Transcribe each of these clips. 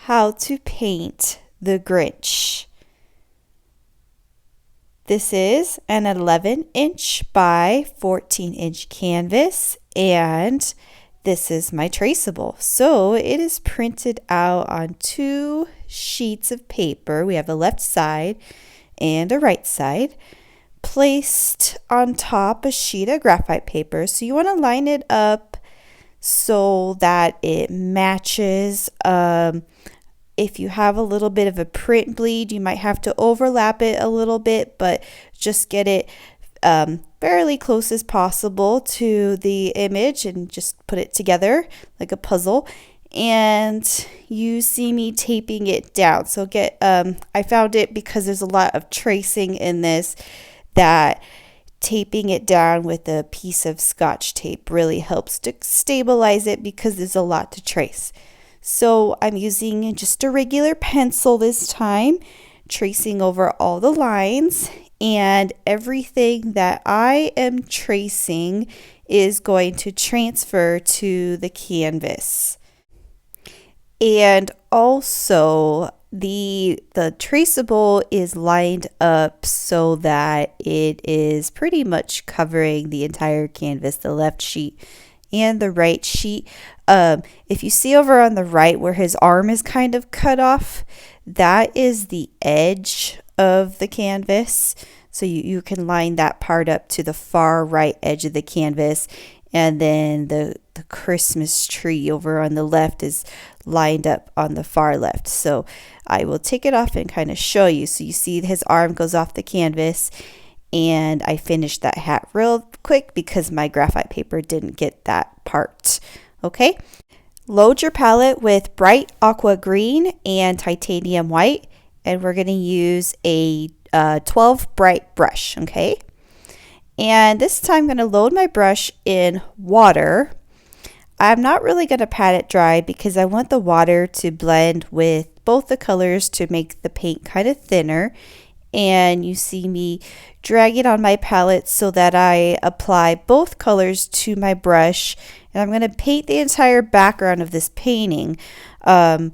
how to paint the Grinch. This is an 11-inch by 14-inch canvas, and this is my traceable. So it is printed out on 2 sheets of paper. We have a left side and a right side. Placed on top a sheet of graphite paper. So you want to line it up so that it matches. If you have a little bit of a print bleed, you might have to overlap it a little bit, but just get it fairly close as possible to the image and just put it together like a puzzle. And you see me taping it down. So I found it because there's a lot of tracing in this, that taping it down with a piece of Scotch tape really helps to stabilize it because there's a lot to trace. So I'm using just a regular pencil this time, tracing over all the lines, and everything that I am tracing is going to transfer to the canvas. And also the traceable is lined up so that it is pretty much covering the entire canvas, the left sheet and the right sheet. If you see over on the right where his arm is kind of cut off, that is the edge of the canvas. So you can line that part up to the far right edge of the canvas. And then the Christmas tree over on the left is lined up on the far left. So I will take it off and kind of show you. So you see his arm goes off the canvas, and I finished that hat real quick because my graphite paper didn't get that part. Okay, load your palette with bright aqua green and titanium white, and we're going to use a 12 bright brush. Okay, and this time I'm going to load my brush in water. I'm not really going to pat it dry because I want the water to blend with both the colors to make the paint kind of thinner. And you see me drag it on my palette so that I apply both colors to my brush. And I'm going to paint the entire background of this painting. I'm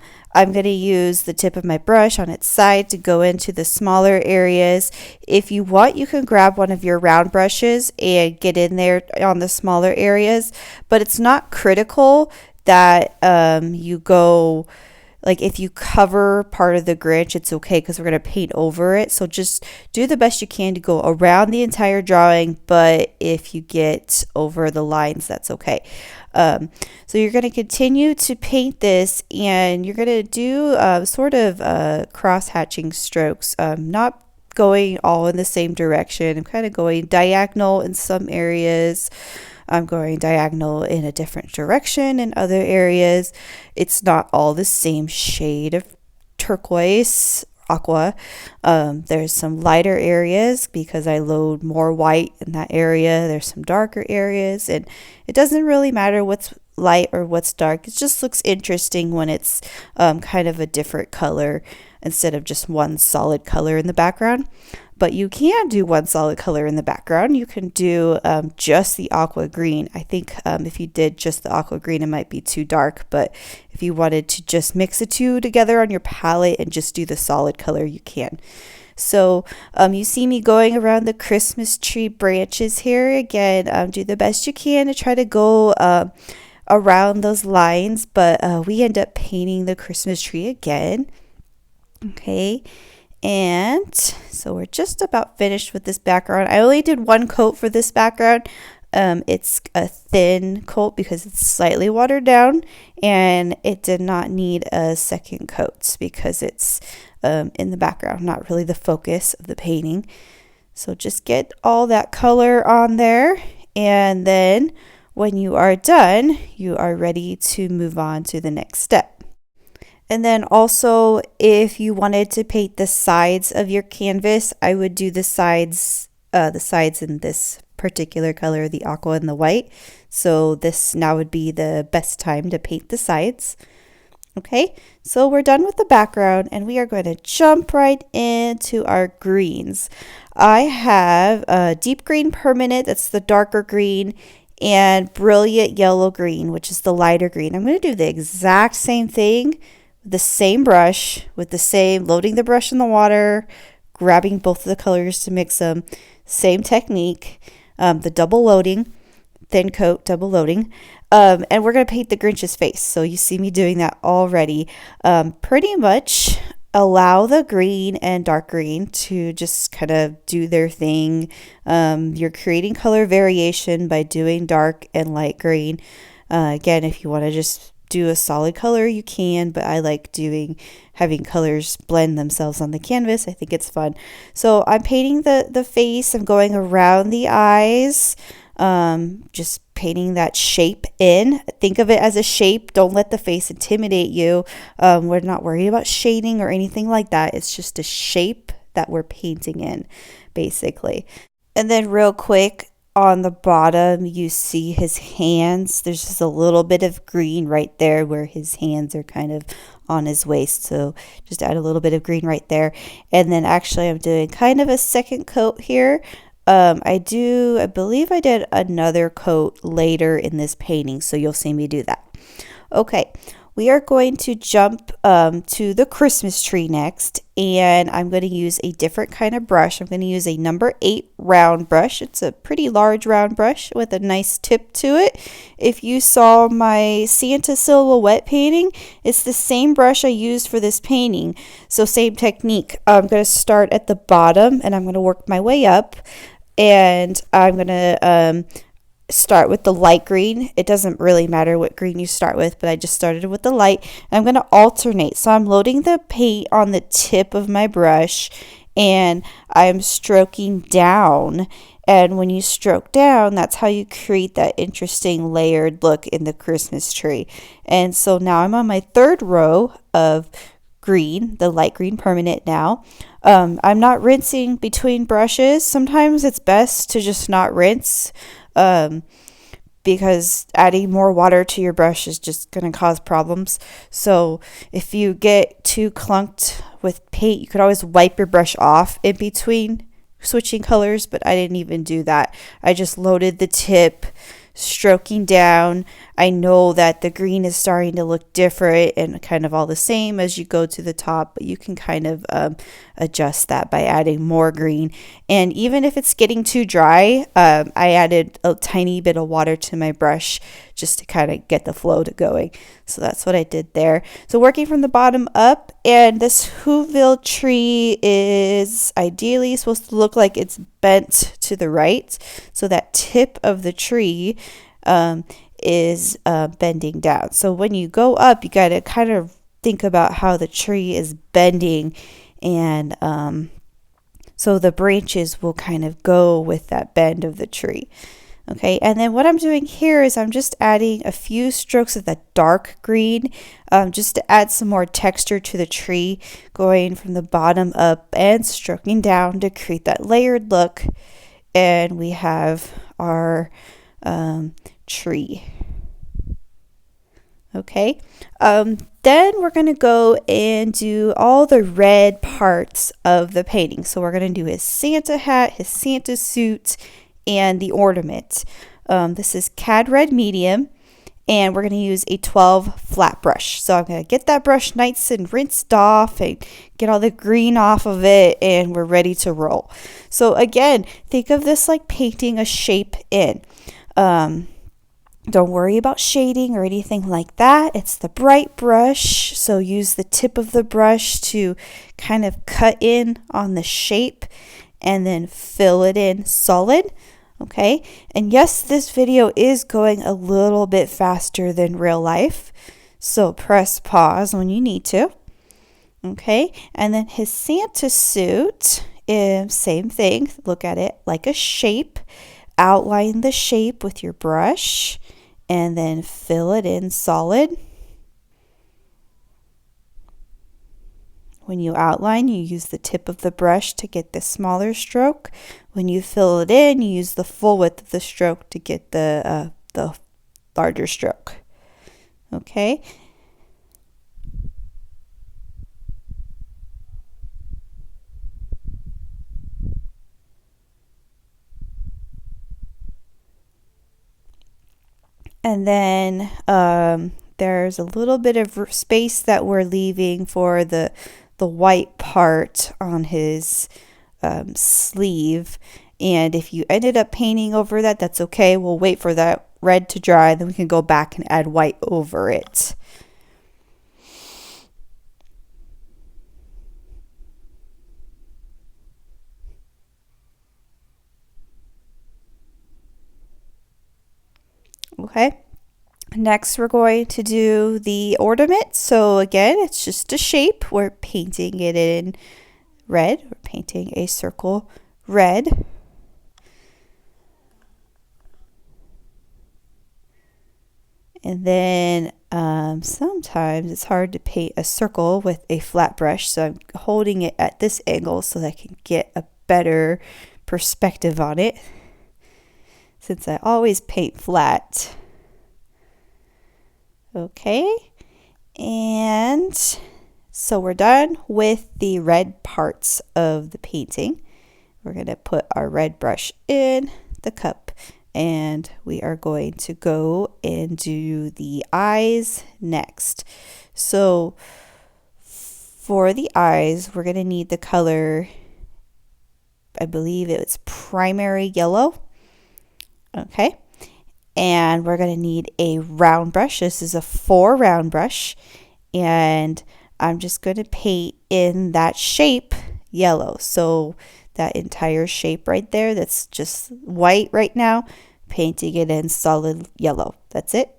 going to use the tip of my brush on its side to go into the smaller areas. If you want, you can grab one of your round brushes and get in there on the smaller areas, but it's not critical that you go, like if you cover part of the Grinch, it's okay because we're going to paint over it. So just do the best you can to go around the entire drawing, but if you get over the lines, that's okay. So you're going to continue to paint this, and you're going to do sort of cross-hatching strokes, not going all in the same direction. I'm kind of going diagonal in some areas. I'm going diagonal in a different direction in other areas. It's not all the same shade of turquoise, aqua. There's some lighter areas because I load more white in that area. There's some darker areas, and it doesn't really matter what's light or what's dark. It just looks interesting when it's kind of a different color instead of just one solid color in the background. But you can do one solid color in the background. You can do just the aqua green. I think if you did just the aqua green, it might be too dark. But if you wanted to just mix the two together on your palette and just do the solid color, you can. So you see me going around the Christmas tree branches here. Again, do the best you can to try to go around those lines. But we end up painting the Christmas tree again. Okay. And so we're just about finished with this background. I only did one coat for this background. It's a thin coat because it's slightly watered down, and it did not need a second coat because it's in the background, not really the focus of the painting. So just get all that color on there, and then when you are done, you are ready to move on to the next step. And then also, if you wanted to paint the sides of your canvas, I would do the sides in this particular color, the aqua and the white. So this now would be the best time to paint the sides. Okay, so we're done with the background, and we are going to jump right into our greens. I have a deep green permanent, that's the darker green, and brilliant yellow green, which is the lighter green. I'm going to do the exact same thing the same brush with the same, loading the brush in the water, grabbing both of the colors to mix them, same technique, the double loading, thin coat, double loading. And we're going to paint the Grinch's face. So you see me doing that already. Pretty much allow the green and dark green to just kind of do their thing. You're creating color variation by doing dark and light green. Again, if you want to just do a solid color, you can, but I like having colors blend themselves on the canvas. I think it's fun. So I'm painting the face. I'm going around the eyes, just painting that shape in. Think of it as a shape. Don't let the face intimidate you. We're not worried about shading or anything like that. It's just a shape that we're painting in, basically. And then real quick, on the bottom, you see his hands. There's just a little bit of green right there where his hands are kind of on his waist. So just add a little bit of green right there. And then actually I'm doing kind of a second coat here. I believe I did another coat later in this painting, so you'll see me do that. Okay, we are going to jump to the Christmas tree next, and I'm going to use a different kind of brush. I'm going to use a number 8 round brush. It's a pretty large round brush with a nice tip to it. If you saw my Santa silhouette painting, it's the same brush I used for this painting, so same technique. I'm going to start at the bottom, and I'm going to work my way up. And I'm going to start with the light green. It doesn't really matter what green you start with, but I just started with the light. And I'm going to alternate. So I'm loading the paint on the tip of my brush, and I'm stroking down. And when you stroke down, that's how you create that interesting layered look in the Christmas tree. And so now I'm on my third row of green, the light green permanent now. I'm not rinsing between brushes. Sometimes it's best to just not rinse because adding more water to your brush is just going to cause problems. So if you get too clunked with paint, you could always wipe your brush off in between switching colors, but I didn't even do that. I just loaded the tip, stroking down. I know that the green is starting to look different and kind of all the same as you go to the top, but you can kind of adjust that by adding more green. And even if it's getting too dry, I added a tiny bit of water to my brush just to kind of get the flow to going. So that's what I did there. So working from the bottom up, and this Whoville tree is ideally supposed to look like it's bent to the right. So that tip of the tree is bending down. So when you go up, you got to kind of think about how the tree is bending, and so the branches will kind of go with that bend of the tree. Okay, and then what I'm doing here is I'm just adding a few strokes of that dark green just to add some more texture to the tree, going from the bottom up and stroking down to create that layered look. And we have our tree. Okay, then we're going to go and do all the red parts of the painting. So we're going to do his Santa hat, his Santa suit, and the ornament. This is Cad Red Medium, and we're going to use a 12 flat brush. So I'm going to get that brush nice and rinsed off and get all the green off of it, and we're ready to roll. So again, think of this like painting a shape in. Don't worry about shading or anything like that. It's the bright brush, so use the tip of the brush to kind of cut in on the shape and then fill it in solid. Okay, and yes, this video is going a little bit faster than real life, so press pause when you need to. Okay, and then his Santa suit, same thing. Look at it like a shape. Outline the shape with your brush and then fill it in solid. When you outline, you use the tip of the brush to get the smaller stroke. When you fill it in, you use the full width of the stroke to get the larger stroke. Okay. And then there's a little bit of space that we're leaving for the white part on his sleeve. And if you ended up painting over that, that's okay. We'll wait for that red to dry, then we can go back and add white over it. Okay. Next, we're going to do the ornament. So again, it's just a shape. We're painting it in red. We're painting a circle red. And then sometimes it's hard to paint a circle with a flat brush. So I'm holding it at this angle so that I can get a better perspective on it, since I always paint flat. Okay, and so we're done with the red parts of the painting. We're going to put our red brush in the cup, and we are going to go and do the eyes next. So for the eyes, we're going to need the color, I believe it's primary yellow. Okay. And we're going to need a round brush. This is a 4 round brush. And I'm just going to paint in that shape yellow. So that entire shape right there, that's just white right now, painting it in solid yellow. That's it.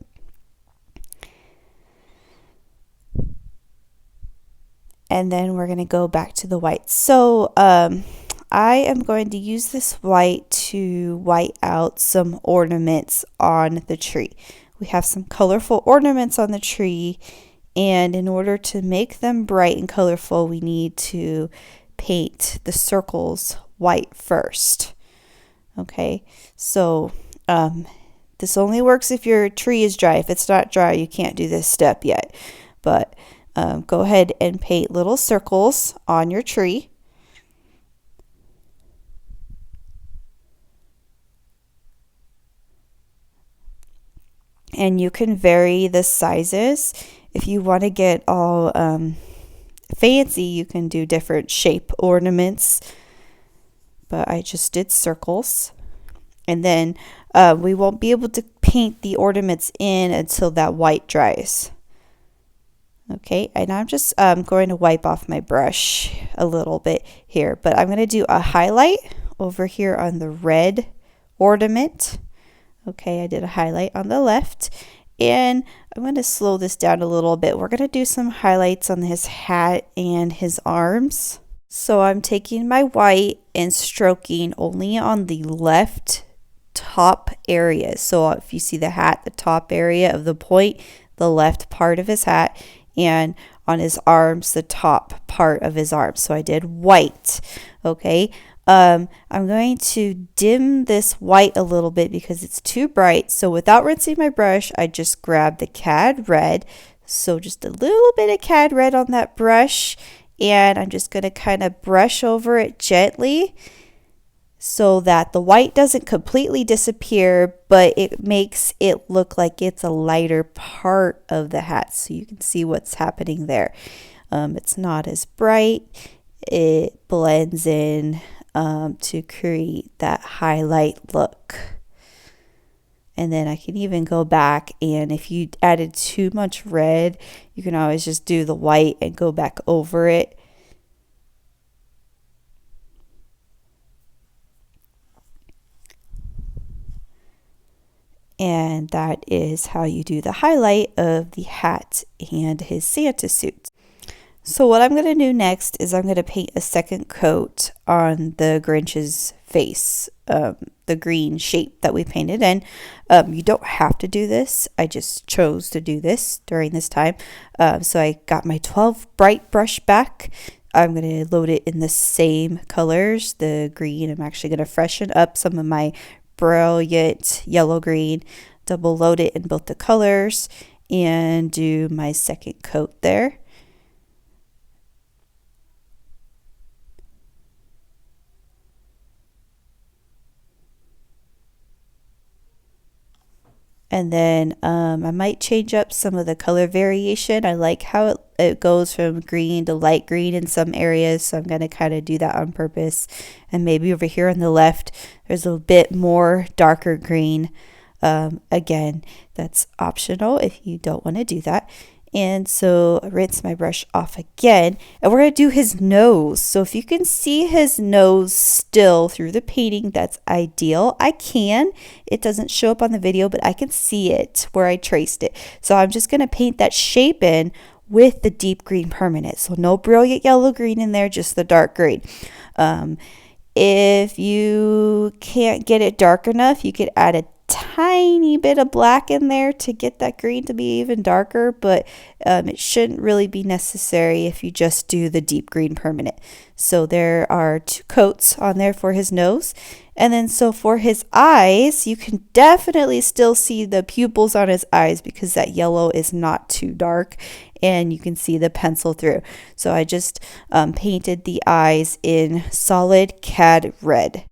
And then we're going to go back to the white. So I am going to use this white to white out some ornaments on the tree. We have some colorful ornaments on the tree, and in order to make them bright and colorful, we need to paint the circles white first. Okay, so this only works if your tree is dry. If it's not dry, you can't do this step yet. But go ahead and paint little circles on your tree. And you can vary the sizes. If you want to get all fancy, you can do different shape ornaments. But I just did circles. And then we won't be able to paint the ornaments in until that white dries. Okay, and I'm just going to wipe off my brush a little bit here. But I'm going to do a highlight over here on the red ornament. Okay, I did a highlight on the left, and I'm going to slow this down a little bit. We're going to do some highlights on his hat and his arms. So I'm taking my white and stroking only on the left top area. So if you see the hat, the top area of the point, the left part of his hat, and on his arms, the top part of his arms. So I did white. Okay. I'm going to dim this white a little bit because it's too bright. So without rinsing my brush, I just grabbed the cad red. So just a little bit of cad red on that brush. And I'm just going to kind of brush over it gently so that the white doesn't completely disappear, but it makes it look like it's a lighter part of the hat. So you can see what's happening there. It's not as bright. It blends in to create that highlight look. And then I can even go back, and if you added too much red, you can always just do the white and go back over it. And that is how you do the highlight of the hat and his Santa suit. So what I'm going to do next is I'm going to paint a second coat on the Grinch's face, the green shape that we painted in. You don't have to do this. I just chose to do this during this time. So I got my 12 bright brush back. I'm going to load it in the same colors, the green. I'm actually going to freshen up some of my brilliant yellow green, double load it in both the colors, and do my second coat there. And then I might change up some of the color variation. I like how it goes from green to light green in some areas, so I'm going to kind of do that on purpose. And maybe over here on the left, there's a bit more darker green. Again, that's optional if you don't want to do that. And so rinse my brush off again, and we're going to do his nose. So if you can see his nose still through the painting, that's ideal. It doesn't show up on the video, but I can see it where I traced it. So I'm just going to paint that shape in with the deep green permanent. So no brilliant yellow green in there, just the dark green. If you can't get it dark enough, you could add a tiny bit of black in there to get that green to be even darker, but it shouldn't really be necessary if you just do the deep green permanent. So there are 2 coats on there for his nose. And then so for his eyes, you can definitely still see the pupils on his eyes because that yellow is not too dark and you can see the pencil through. So I just painted the eyes in solid cad red.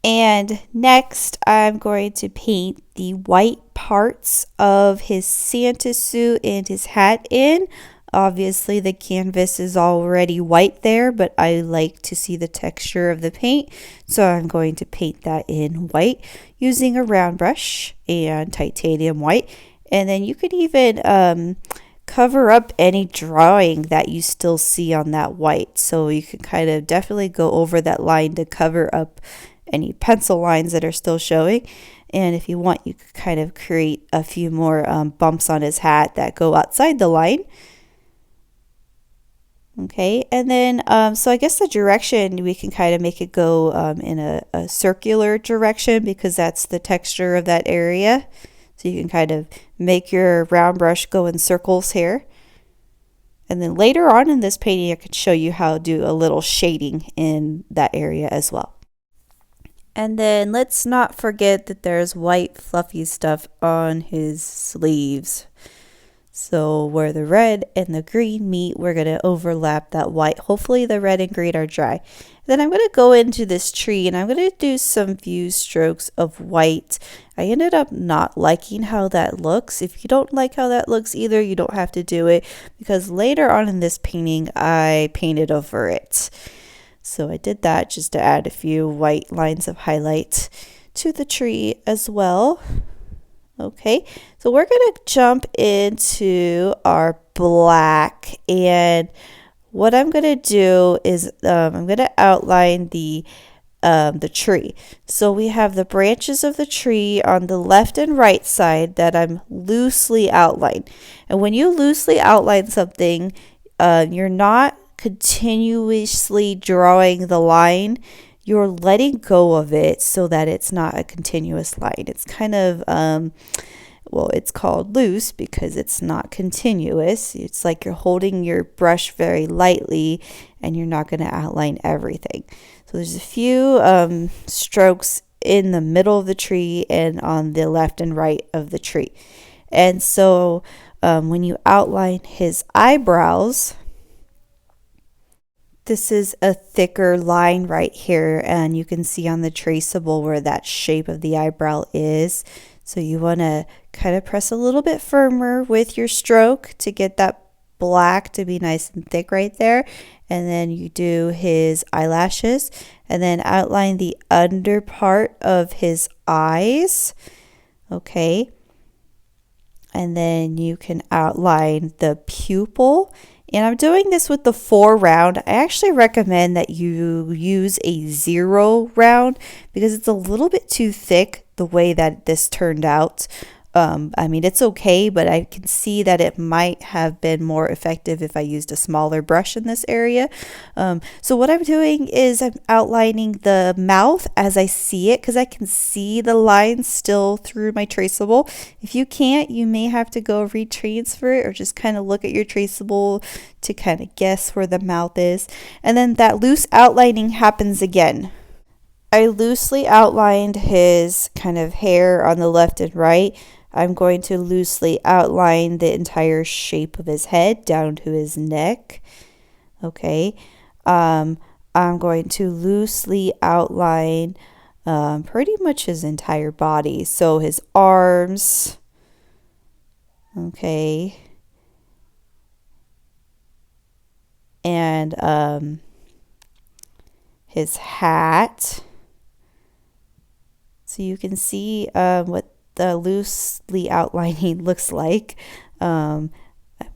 And next, I'm going to paint the white parts of his Santa suit and his hat in. Obviously, the canvas is already white there, but I like to see the texture of the paint. So I'm going to paint that in white using a round brush and titanium white. And then you could even cover up any drawing that you still see on that white. So you can kind of definitely go over that line to cover up any pencil lines that are still showing. And if you want, you could kind of create a few more bumps on his hat that go outside the line. Okay, and then so I guess the direction, we can kind of make it go in a circular direction because that's the texture of that area. So you can kind of make your round brush go in circles here. And then later on in this painting, I could show you how to do a little shading in that area as well. And then let's not forget that there's white fluffy stuff on his sleeves. So where the red and the green meet, we're going to overlap that white. Hopefully the red and green are dry. Then I'm going to go into this tree and I'm going to do some few strokes of white. I ended up not liking how that looks. If you don't like how that looks either, you don't have to do it because later on in this painting, I painted over it. So I did that just to add a few white lines of highlight to the tree as well. Okay, so we're going to jump into our black, and what I'm going to do is I'm going to outline the tree. So we have the branches of the tree on the left and right side that I'm loosely outlined. And when you loosely outline something, you're not continuously drawing the line, you're letting go of it so that it's not a continuous line. It's kind of well, it's called loose because it's not continuous. It's like you're holding your brush very lightly and you're not going to outline everything. So there's a few strokes in the middle of the tree and on the left and right of the tree. And so when you outline his eyebrows, this is a thicker line right here, and you can see on the traceable where that shape of the eyebrow is. So you want to kind of press a little bit firmer with your stroke to get that black to be nice and thick right there. And then you do his eyelashes and then outline the under part of his eyes. Okay. And then you can outline the pupil. And I'm doing this with the 4 round. I actually recommend that you use a 0 round because it's a little bit too thick the way that this turned out. I mean, it's okay, but I can see that it might have been more effective if I used a smaller brush in this area. So what I'm doing is I'm outlining the mouth as I see it because I can see the lines still through my traceable. If you can't, you may have to go retransfer it or just kind of look at your traceable to kind of guess where the mouth is. And then that loose outlining happens again. I loosely outlined his kind of hair on the left and right. I'm going to loosely outline the entire shape of his head down to his neck. Okay. I'm going to loosely outline pretty much his entire body. So his arms, okay, and his hat. So you can see what the loosely outlining looks like. I'm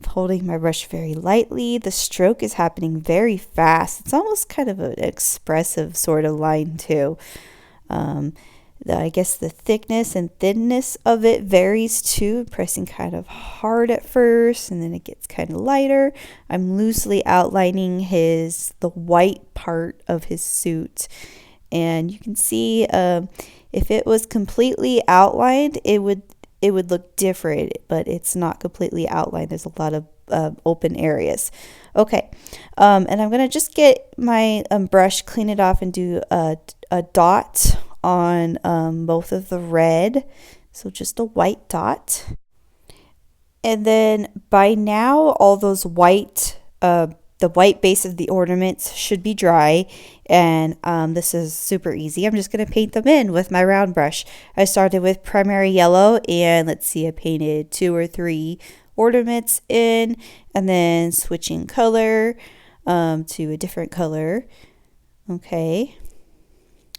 holding my brush very lightly. The stroke is happening very fast. It's almost kind of an expressive sort of line too. I guess the thickness and thinness of it varies too. I'm pressing kind of hard at first and then it gets kind of lighter. I'm loosely outlining the white part of his suit. And you can see if it was completely outlined, it would look different, but it's not completely outlined. There's a lot of open areas. Okay, and I'm gonna just get my brush, clean it off, and do a dot on both of the red. So just a white dot. And then by now, all those white the white base of the ornaments should be dry, and this is super easy. I'm just going to paint them in with my round brush. I started with primary yellow, and let's see, I painted 2 or 3 ornaments in, and then switching color to a different color. Okay,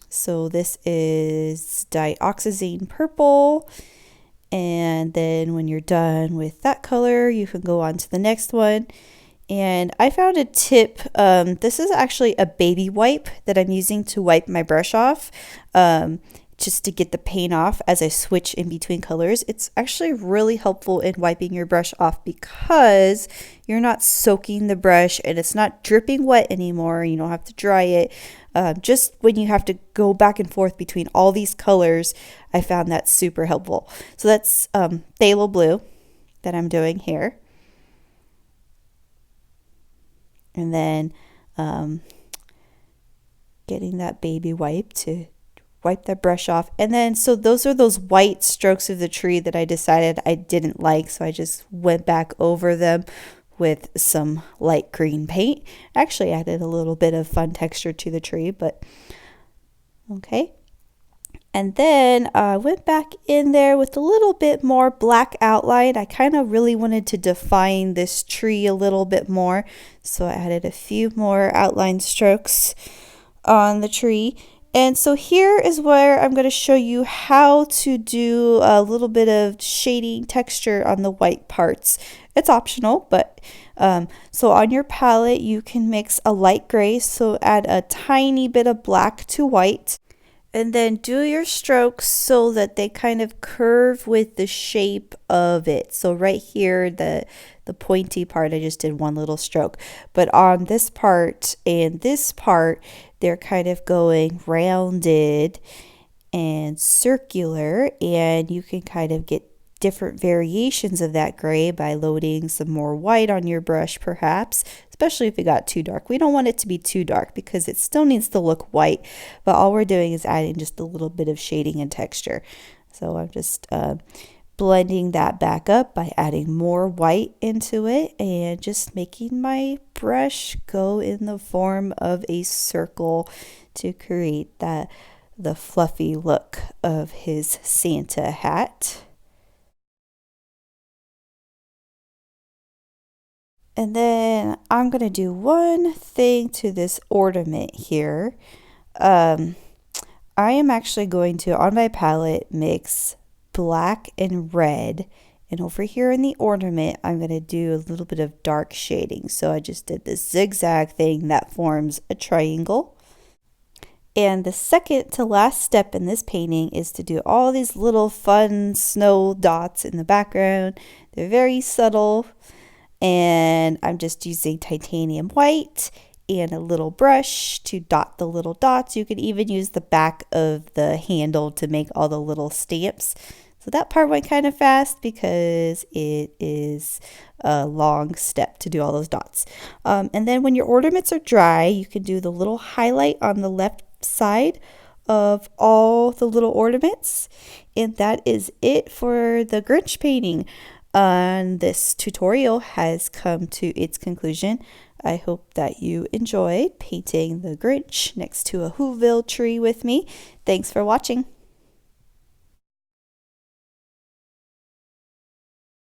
so this is dioxazine purple. And then when you're done with that color, you can go on to the next one. And I found a tip. This is actually a baby wipe that I'm using to wipe my brush off, just to get the paint off as I switch in between colors. It's actually really helpful in wiping your brush off because you're not soaking the brush and it's not dripping wet anymore. You don't have to dry it. Just when you have to go back and forth between all these colors, I found that super helpful. So that's phthalo blue that I'm doing here. And then getting that baby wipe to wipe that brush off. And then, so those are those white strokes of the tree that I decided I didn't like. So I just went back over them with some light green paint. Actually added a little bit of fun texture to the tree, but okay. And then I went back in there with a little bit more black outline. I kind of really wanted to define this tree a little bit more. So I added a few more outline strokes on the tree. And so here is where I'm going to show you how to do a little bit of shading texture on the white parts. It's optional, but so on your palette, you can mix a light gray. So add a tiny bit of black to white. And then do your strokes so that they kind of curve with the shape of it. So right here, the pointy part, I just did one little stroke. But on this part and this part, they're kind of going rounded and circular. And you can kind of get different variations of that gray by loading some more white on your brush perhaps, especially if it got too dark. We don't want it to be too dark because it still needs to look white, but all we're doing is adding just a little bit of shading and texture. So I'm just blending that back up by adding more white into it and just making my brush go in the form of a circle to create the fluffy look of his Santa hat. And then I'm going to do one thing to this ornament here. I am actually going to, on my palette, mix black and red. And over here in the ornament, I'm going to do a little bit of dark shading. So I just did this zigzag thing that forms a triangle. And the second to last step in this painting is to do all these little fun snow dots in the background. They're very subtle. And I'm just using titanium white and a little brush to dot the little dots. You can even use the back of the handle to make all the little stamps. So that part went kind of fast because it is a long step to do all those dots. And then when your ornaments are dry, you can do the little highlight on the left side of all the little ornaments. And that is it for the Grinch painting. This tutorial has come to its conclusion. I hope that you enjoyed painting the Grinch next to a Whoville tree with me. Thanks for watching.